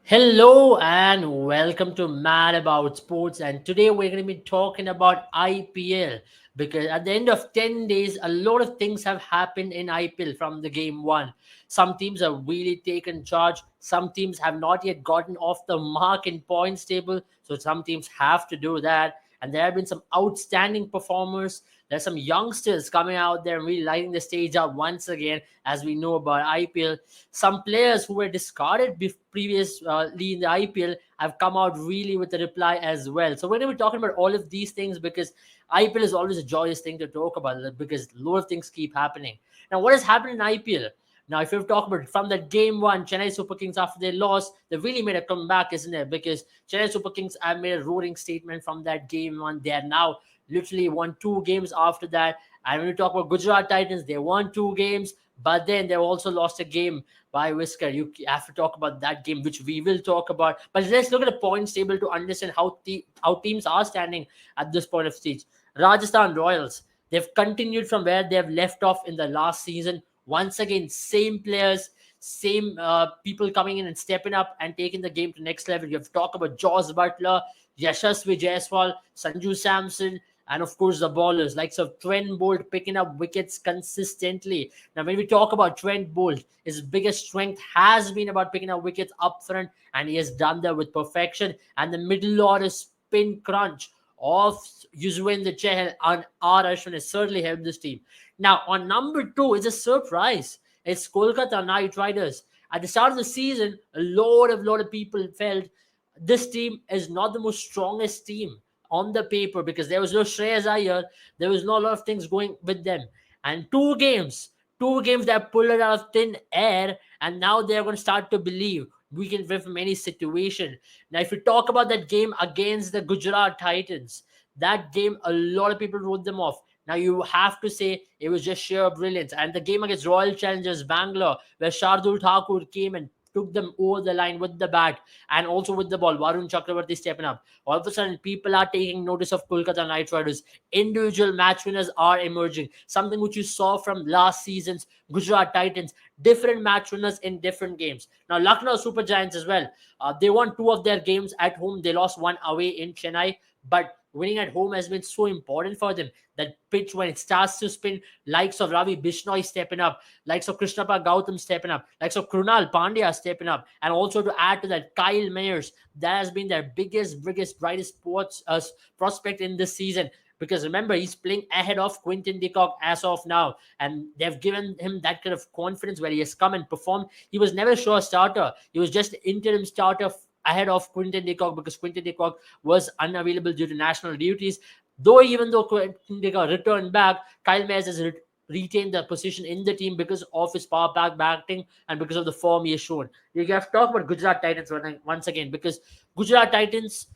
Hello and welcome to Mad About Sports. And today we're going to be talking about IPL because at the end of 10 days, a lot of things have happened in IPL from the game one. Some teams have really taken charge, some teams have not yet gotten off the mark in points table, so some teams have to do that. And there have been some outstanding performers. There's some youngsters coming out there and really lighting the stage up once again, as we know about IPL. Some players who were discarded previously in the IPL have come out really with a reply as well. So we're going to be talking about all of these things because IPL is always a joyous thing to talk about because a lot of things keep happening. Now, what has happened in IPL? Now, if you talk about from that game one, Chennai Super Kings after they lost, they really made a comeback, isn't it? Because Chennai Super Kings have made a roaring statement from that game one. They are now literally won two games after that. And when we talk about Gujarat Titans, they won two games, but then they also lost a game by whisker. You have to talk about that game, which we will talk about. But let's look at the points table to understand how teams are standing at this point of stage. Rajasthan Royals, they've continued from where they've left off in the last season. Once again, same players, same people coming in and stepping up and taking the game to next level. You have to talk about Jaws Butler, Yashasvi Jaiswal, Sanju Samson, and of course the ballers like Trent Bolt picking up wickets consistently. Now, when we talk about Trent Bolt, his biggest strength has been about picking up wickets up front, and he has done that with perfection. And the middle order spin crunch of Yuzvendra Chahal and R. Ashwin has certainly helped this team. Now, on number two, it's a surprise. It's Kolkata Knight Riders. At the start of the season, a lot of people felt this team is not the most strongest team on the paper because there was no Shreyas Iyer, there was not a lot of things going with them. And two games that pulled it out of thin air, and now they're going to start to believe we can win from any situation. Now, if you talk about that game against the Gujarat Titans, that game, a lot of people wrote them off. Now, you have to say it was just sheer brilliance. And the game against Royal Challengers Bangalore, where Shardul Thakur came and took them over the line with the bat and also with the ball, Varun Chakravarti stepping up. All of a sudden, people are taking notice of Kolkata Knight Riders. Individual match winners are emerging. Something which you saw from last season's Gujarat Titans. Different match winners in different games. Now, Lucknow Super Giants as well. They won two of their games at home. They lost one away in Chennai. But winning at home has been so important for them. That pitch, when it starts to spin, likes of Ravi Bishnoi stepping up, likes of Krishnappa Gautam stepping up, likes of Krunal Pandya stepping up, and also to add to that, Kyle Mayers, that has been their biggest, brightest sports prospect in this season. Because remember, he's playing ahead of Quinton de Kock as of now, and they've given him that kind of confidence where he has come and performed. He was never sure starter; he was just interim starter ahead of Quinton de Kock because Quinton de Kock was unavailable due to national duties. Even though Quinton de Kock returned back, Kyle Mayers has retained the position in the team because of his power back batting and because of the form he has shown. You have to talk about Gujarat Titans once again because Gujarat Titans,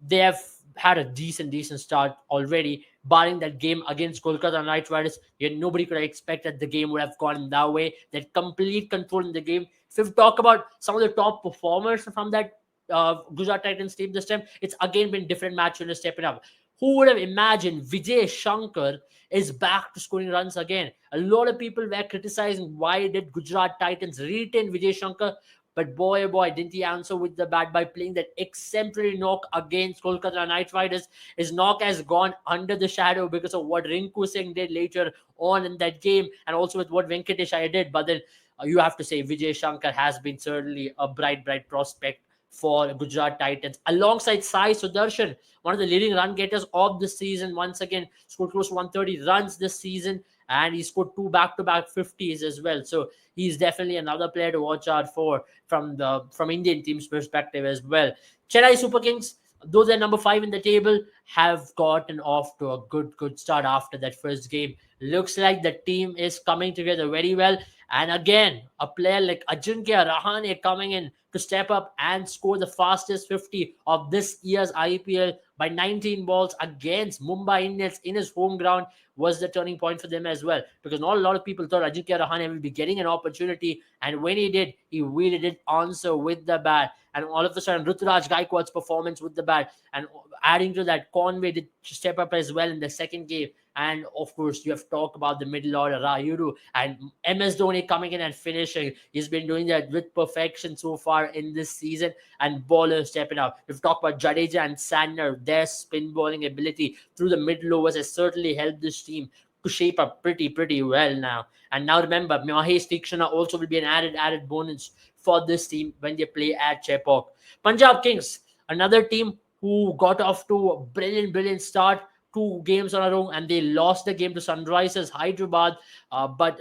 they have had a decent start already, barring that game against Kolkata Knight Riders. Nobody could have expected the game would have gone that way. They had complete control in the game. If you talk about some of the top performers from that Gujarat Titans team this time, it's again been different match winners stepping up. Who would have imagined Vijay Shankar is back to scoring runs again? A lot of people were criticizing why did Gujarat Titans retain Vijay Shankar, but boy, oh boy, didn't he answer with the bat by playing that exemplary knock against Kolkata Knight Riders. His knock has gone under the shadow because of what Rinku Singh did later on in that game and also with what Venkatesh Iyer did. But then you have to say Vijay Shankar has been certainly a bright prospect for Gujarat Titans alongside Sai Sudarshan, one of the leading run getters of the season. Once again, scored close to 130 runs this season, and he scored two back-to-back 50s as well. So he's definitely another player to watch out for from Indian team's perspective as well. Chennai Super Kings, though they're number 5 in the table, have gotten off to a good start after that first game. Looks like the team is coming together very well. And again, a player like Ajinkya Rahane coming in to step up and score the fastest 50 of this year's IPL by 19 balls against Mumbai Indians in his home ground was the turning point for them as well. Because not a lot of people thought Ajinkya Rahane will be getting an opportunity. And when he did, he really did answer with the bat. And all of a sudden, Ruturaj Gaikwad's performance with the bat and adding to that, Conway did step up as well in the second game. And of course, you have talked about the middle order, Rayudu and MS Dhoni coming in and finishing. He's been doing that with perfection so far in this season, and bowlers stepping up. We've talked about Jadeja and Sandner. Their spin bowling ability through the middle overs has certainly helped this team to shape up pretty well now. And now remember, Mahesh Tikshana also will be an added bonus for this team when they play at Chepauk. Punjab Kings, another team who got off to a brilliant start. Two games on a row, and they lost the game to Sunrisers Hyderabad. But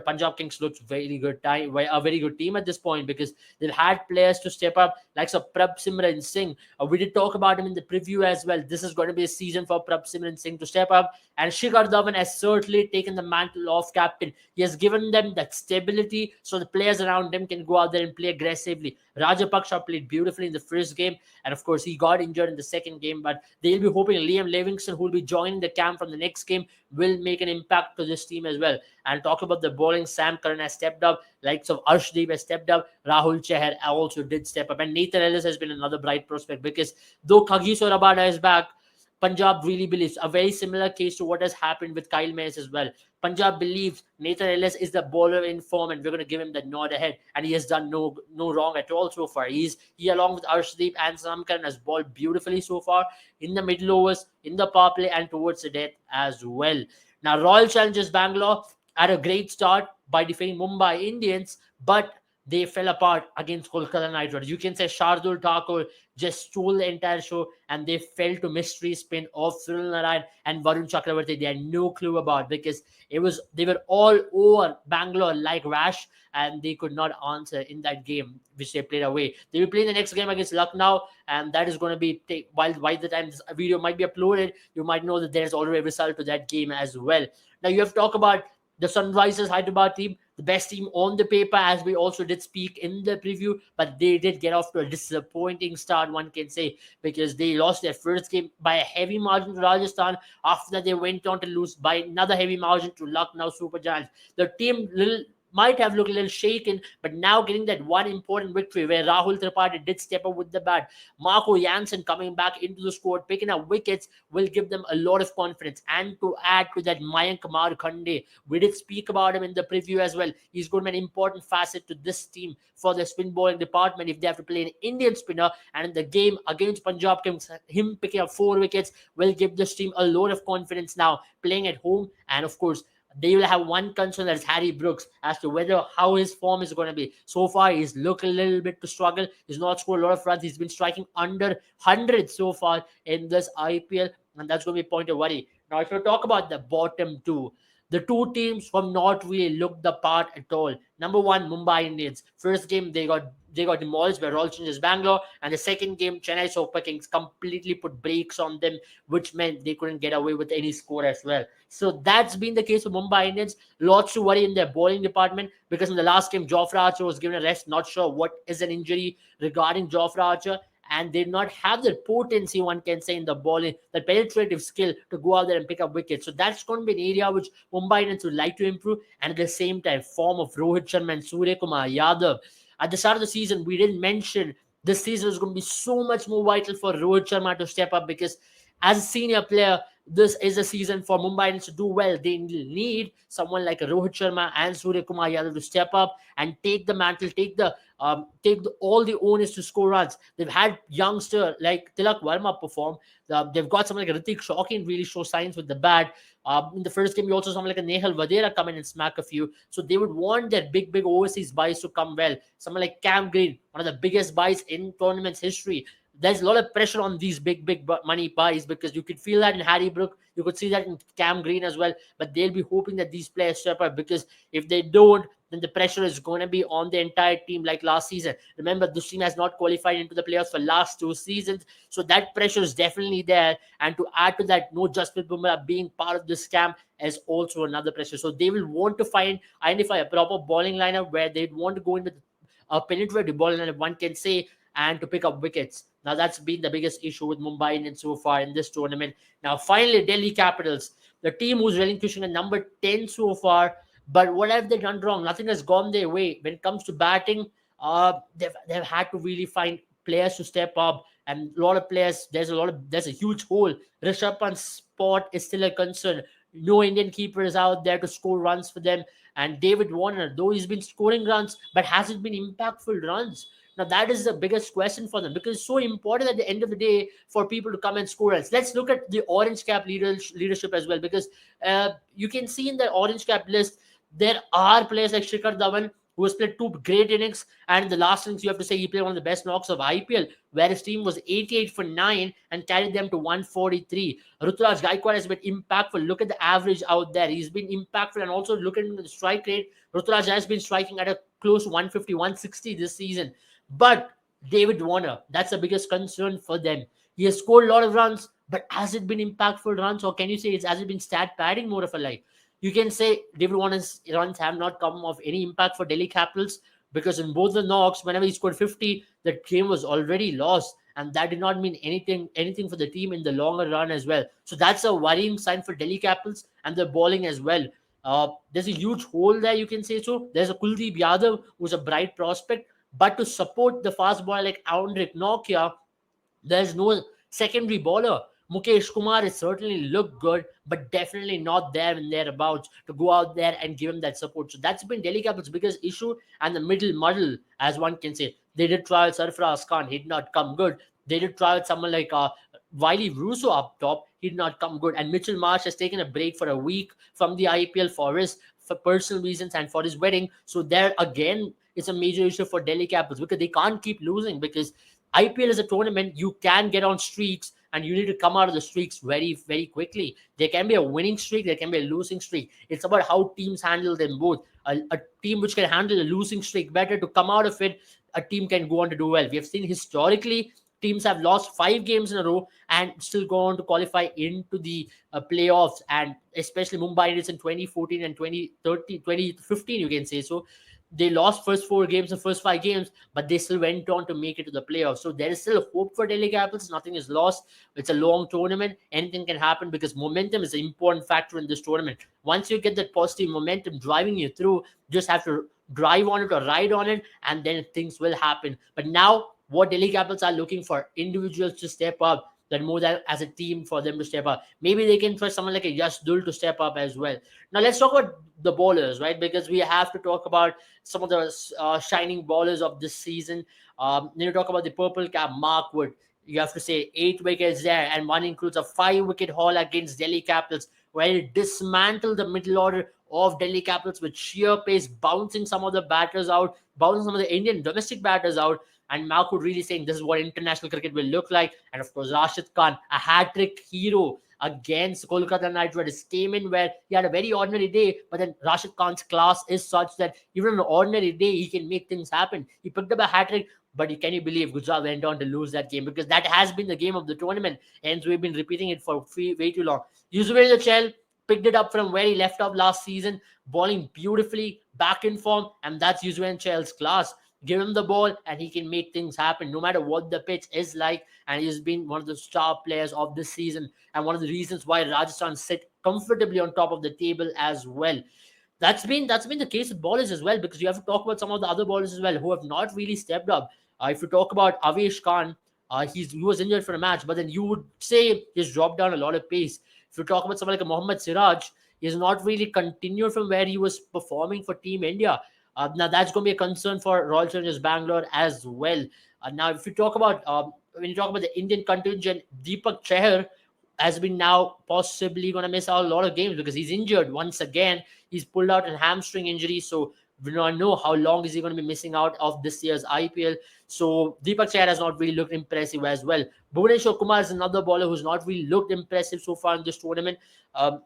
Punjab Kings looks very good a very good team at this point, because they've had players to step up, like Prab Simran Singh. We did talk about him in the preview as well. This is going to be a season for Prab Simran Singh to step up, and Shikhar Dhawan has certainly taken the mantle of captain. He has given them that stability, so the players around him can go out there and play aggressively. Rajapaksha played beautifully in the first game, and of course he got injured in the second game, but they'll be hoping Liam Livingston, who will be joining the camp from the next game, will make an impact to this team as well. And talk about the bowling, Sam Curran has stepped up, likes of Arshdeep has stepped up, Rahul Chahar also did step up, and Nathan Ellis has been another bright prospect, because though Kagiso Rabada is back, Punjab really believes a very similar case to what has happened with Kyle Mayers as well. Punjab believes Nathan Ellis is the bowler in form, and we're going to give him the nod ahead. And he has done no wrong at all so far. He along with Arshdeep and Samkaran has bowled beautifully so far in the middle overs, in the power play, and towards the death as well. Now, Royal Challengers Bangalore had a great start by defeating Mumbai Indians, but they fell apart against Kolkata Knight Riders. You can say Shardul Thakur just stole the entire show, and they fell to mystery spin of Cyril Narayan and Varun Chakravarti. They had no clue about, because they were all over Bangalore like rash, and they could not answer in that game which they played away. They will play the next game against Lucknow, and that is going to be while by the time this video might be uploaded, you might know that there's already a result to that game as well. Now you have to talk about the Sunrisers Hyderabad team, the best team on the paper, as we also did speak in the preview, but they did get off to a disappointing start, one can say, because they lost their first game by a heavy margin to Rajasthan. After that, they went on to lose by another heavy margin to Lucknow Super Giants. The team might have looked a little shaken, but now getting that one important victory where Rahul Tripathi did step up with the bat. Marco Jansen coming back into the squad, picking up wickets, will give them a lot of confidence. And to add to that, Mayank Markande, we did speak about him in the preview as well. He's going to be an important facet to this team for the spin bowling department if they have to play an Indian spinner. And in the game against Punjab Kings, him picking up 4 wickets will give this team a lot of confidence now, playing at home. And of course, they will have one concern, that is Harry Brooks, as to whether how his form is going to be. So far, he's looked a little bit to struggle. He's not scored a lot of runs. He's been striking under 100 so far in this IPL, and that's going to be a point of worry. Now, if you talk about the bottom two, the two teams from not really looked the part at all. Number one, Mumbai Indians. First game, they got demolished by Royal Challengers Bangalore, and the second game, Chennai Super Kings completely put brakes on them, which meant they couldn't get away with any score as well. So that's been the case for Mumbai Indians. Lots to worry in their bowling department, because in the last game, Jofra Archer was given a rest. Not sure what is an injury regarding Jofra Archer, and they did not have the potency, one can say, in the bowling, the penetrative skill to go out there and pick up wickets. So that's going to be an area which Mumbai Indians would like to improve. And at the same time, form of Rohit Sharma and Surya Kumar Yadav. At the start of the season, we didn't mention this season is going to be so much more vital for Rohit Sharma to step up, because as a senior player, this is a season for Mumbai Indians to do well. They need someone like Rohit Sharma and Surya Kumar Yadav to step up and take the mantle, all the onus to score runs. They've had youngster like Tilak Verma perform. They've got someone like Ritik Shawkin really show signs with the bat. In the first game, you also saw someone like a Nehal Vadera come in and smack a few. So they would want their big overseas buys to come well. Someone like Cam Green, one of the biggest buys in tournament's history. There's a lot of pressure on these big money buys, because you could feel that in Harry Brook. You could see that in Cam Green as well. But they'll be hoping that these players step up, because if they don't, then the pressure is going to be on the entire team like last season. Remember, this team has not qualified into the playoffs for last 2 seasons. So that pressure is definitely there. And to add to that, no Jasprit Bumrah being part of this camp is also another pressure. So they will want to identify a proper bowling lineup where they'd want to go in with a penetrative bowling lineup, one can say, and to pick up wickets. Now, that's been the biggest issue with Mumbai Indians so far in this tournament. Now, finally, Delhi Capitals, the team who's relinquishing a number 10 so far. But what have they done wrong? Nothing has gone their way. When it comes to batting, they've had to really find players to step up. And a lot of players, there's a huge hole. Rishabh Pant's spot is still a concern. No Indian keeper is out there to score runs for them. And David Warner, though he's been scoring runs, but has it been impactful runs? Now that is the biggest question for them, because it's so important at the end of the day for people to come and score runs. Let's look at the orange cap leadership as well, because you can see in the orange cap list there are players like Shikhar Dhawan who has played two great innings, and in the last innings you have to say he played one of the best knocks of IPL, where his team was 88 for 9 and carried them to 143. Ruturaj Gaikwad has been impactful. Look at the average out there. He's been impactful, and also look at the strike rate. Ruturaj has been striking at a close to 150, 160 this season. But David Warner, that's the biggest concern for them. He has scored a lot of runs, but has it been impactful runs, or can you say has it been stat padding more of a like? You can say David Warner's runs have not come of any impact for Delhi Capitals, because in both the knocks, whenever he scored 50, the game was already lost, and that did not mean anything for the team in the longer run as well. So that's a worrying sign for Delhi Capitals and the bowling as well. There's a huge hole there, you can say so. There's a Kuldeep Yadav who's a bright prospect, but to support the fast bowler like Andrik Nokia, there's no secondary bowler. Mukesh Kumar has certainly looked good, but definitely not there and thereabouts to go out there and give him that support. So that's been Delhi Capital's biggest issue, and the middle muddle, as one can say. They did try with Sarfaraz Khan, he did not come good. They did try with someone like Wiley Russo up top, he did not come good. And Mitchell Marsh has taken a break for a week from the IPL for personal reasons and for his wedding. So there again, it's a major issue for Delhi Capitals, because they can't keep losing, because IPL is a tournament, you can get on streaks and you need to come out of the streaks very, very quickly. There can be a winning streak, there can be a losing streak. It's about how teams handle them both. A team which can handle a losing streak better, to come out of it, a team can go on to do well. We have seen historically teams have lost 5 games in a row and still go on to qualify into the playoffs, and especially Mumbai Indians in 2014 and 2013, 2015, you can say so. They lost first 4 games and first 5 games, but they still went on to make it to the playoffs. So there is still hope for Delhi Capitals. Nothing is lost. It's a long tournament. Anything can happen, because momentum is an important factor in this tournament. Once you get that positive momentum driving you through, you just have to drive on it or ride on it, and then things will happen. But now, what Delhi Capitals are looking for, individuals to step up, than more than as a team for them to step up. Maybe they can trust someone like a Yash Dul to step up as well. Now let's talk about the bowlers, right? Because we have to talk about some of the shining bowlers of this season. Then you talk about the purple cap, Mark Wood. You have to say 8 wickets there, and one includes a 5 wicket haul against Delhi Capitals, where he dismantled the middle order of Delhi Capitals with sheer pace, bouncing some of the batters out, bouncing some of the Indian domestic batters out. And Mark Wood really saying this is what international cricket will look like. And of course, Rashid Khan, a hat-trick hero against Kolkata Knight Riders, came in where he had a very ordinary day, but then Rashid Khan's class is such that even on an ordinary day, he can make things happen. He picked up a hat-trick, but can you believe Gujarat went on to lose that game? Because that has been the game of the tournament, and we've been repeating it for way too long. Yuzvendra Chahal picked it up from where he left off last season, bowling beautifully, back in form, and that's Yuzvendra Chahal's class. Give him the ball and he can make things happen no matter what the pitch is like. And he's been one of the star players of this season, and one of the reasons why Rajasthan sit comfortably on top of the table as well. That's been the case with bowlers as well, because you have to talk about some of the other bowlers as well who have not really stepped up. If you talk about Avesh Khan, he was injured for a match, but then you would say he's dropped down a lot of pace. If you talk about someone like a Mohammad Siraj, he's not really continued from where he was performing for Team India. Now that's going to be a concern for Royal Challengers Bangalore as well. Now, if you talk about when you talk about the Indian contingent, Deepak Chahar has been now possibly going to miss out a lot of games because he's injured once again. He's pulled out a hamstring injury, so we don't know how long is he going to be missing out of this year's IPL. So Deepak Chahar has not really looked impressive as well. Bhuvneshwar Kumar is another bowler who's not really looked impressive so far in this tournament.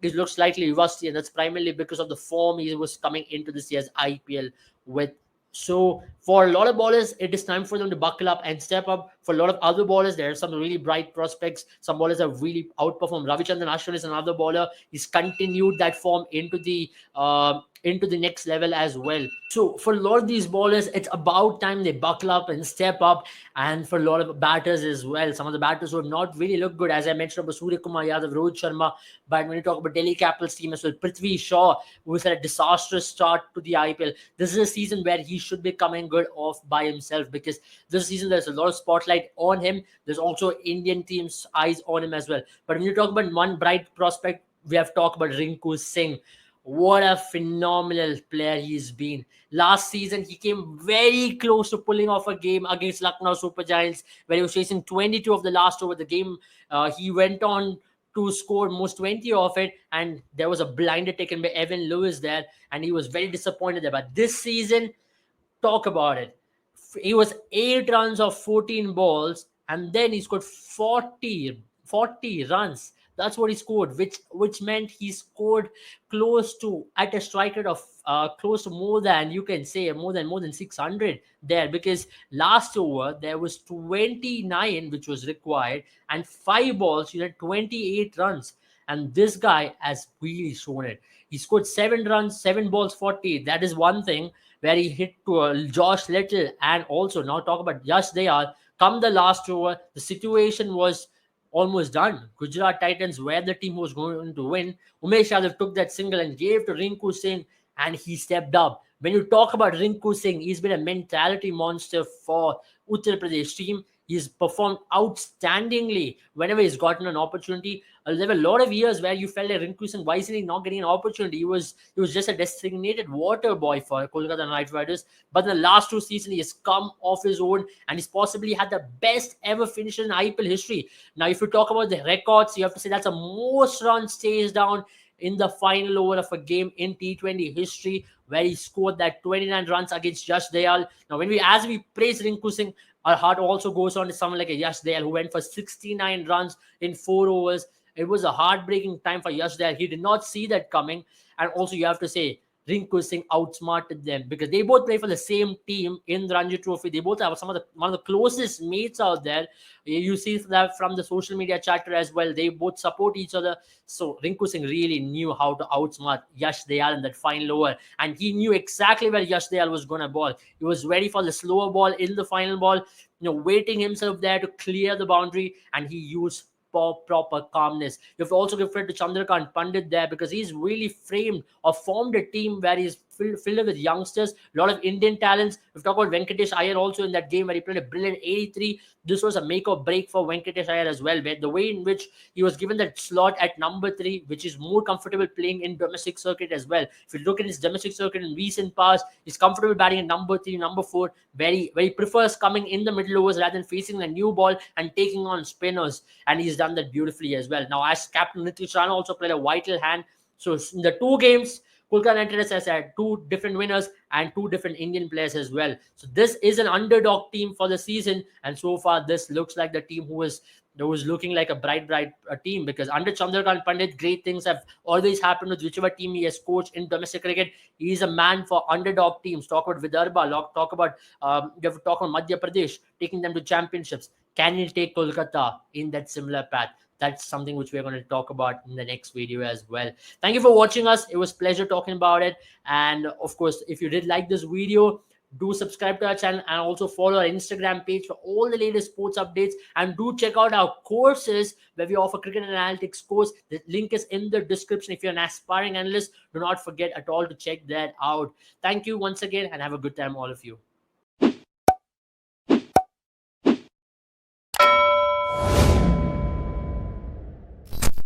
He looks slightly rusty, and that's primarily because of the form he was coming into this year's IPL with. So for a lot of bowlers, it is time for them to buckle up and step up. For a lot of other bowlers, there are some really bright prospects. Some bowlers have really outperformed. Ravichandran Ashwin is another bowler. He's continued that form into the next level as well. So for a lot of these bowlers, it's about time they buckle up and step up. And for a lot of batters as well, some of the batters who have not really looked good, as I mentioned about Surya Kumar Yadav, Rohit Sharma. But when you talk about Delhi Capitals team as well, Prithvi Shaw, who has had a disastrous start to the IPL. This is a season where he should be coming good off by himself, because this season there's a lot of spotlight on him. There's also Indian team's eyes on him as well. But when you talk about one bright prospect, we have talked about Rinku Singh. What a phenomenal player he's been. Last season, he came very close to pulling off a game against Lucknow Super Giants, where he was chasing 22 of the last over the game. He went on to score most 20 of it, and there was a blinder taken by Evan Lewis there, and he was very disappointed there. But this season, talk about it. He was 8 runs of 14 balls, and then he scored 40 runs. That's what he scored, which meant he scored close to, at a strike rate of close to more than, you can say, more than 600 there, because last over there was 29 which was required, and 5 balls, 28 runs. And this guy has really shown it. He scored 7 runs, 7 balls, 40. That is one thing, where he hit to Josh Little, and also now talk about Yash Dayal. Come the last over, the situation was almost done. Gujarat Titans were the team who was going to win. Umesh Yadav took that single and gave to Rinku Singh, and he stepped up. When you talk about Rinku Singh, he's been a mentality monster for Uttar Pradesh team. He's performed outstandingly whenever he's gotten an opportunity. There were a lot of years where you felt like Rinku Singh, why is he not getting an opportunity? He was just a designated water boy for Kolkata Knight Riders. But in the last 2 seasons, he has come off his own, and he's possibly had the best ever finish in IPL history. Now, if you talk about the records, you have to say that's the most runs chased down in the final over of a game in T20 history, where he scored that 29 runs against Yash Dayal. Now, as we praise Rinku Singh, our heart also goes on to someone like a Yash Dayal, who went for 69 runs in 4 overs. It was a heartbreaking time for Yash Dayal. He did not see that coming. And also, you have to say, Rinku Singh outsmarted them, because they both play for the same team in the Ranji Trophy. They both have one of the closest mates out there. You see that from the social media chatter as well. They both support each other. So Rinku Singh really knew how to outsmart Yash Dayal in that final over, and he knew exactly where Yash Dayal was going to ball. He was ready for the slower ball in the final ball, waiting himself there to clear the boundary, and he used proper calmness. You have to also give credit to Chandrakant Pandit there, because he's really formed a team where he's filled with youngsters, a lot of Indian talents. We've talked about Venkatesh Iyer also in that game, where he played a brilliant 83. This was a make or break for Venkatesh Iyer as well, where the way in which he was given that slot at number 3, which is more comfortable playing in domestic circuit as well. If you look at his domestic circuit in recent past, he's comfortable batting at number 3, number 4, where he prefers coming in the middle overs rather than facing a new ball and taking on spinners, and he's done that beautifully as well. Now, as captain, Nitish Rana also played a vital hand. So in the 2 games, Kolkata Knight Riders has had 2 different winners and 2 different Indian players as well. So this is an underdog team for the season, and so far this looks like the team who is looking like a bright team, because under Chandrakant Pandit, great things have always happened with whichever team he has coached in domestic cricket. He is a man for underdog teams. Talk about Vidarbha, talk about you have to talk about Madhya Pradesh, taking them to championships. Can he take Kolkata in that similar path? That's something which we're going to talk about in the next video as well. Thank you for watching us. It was a pleasure talking about it. And of course, if you did like this video, do subscribe to our channel, and also follow our Instagram page for all the latest sports updates. And do check out our courses where we offer cricket and analytics course. The link is in the description. If you're an aspiring analyst, do not forget at all to check that out. Thank you once again, and have a good time, all of you.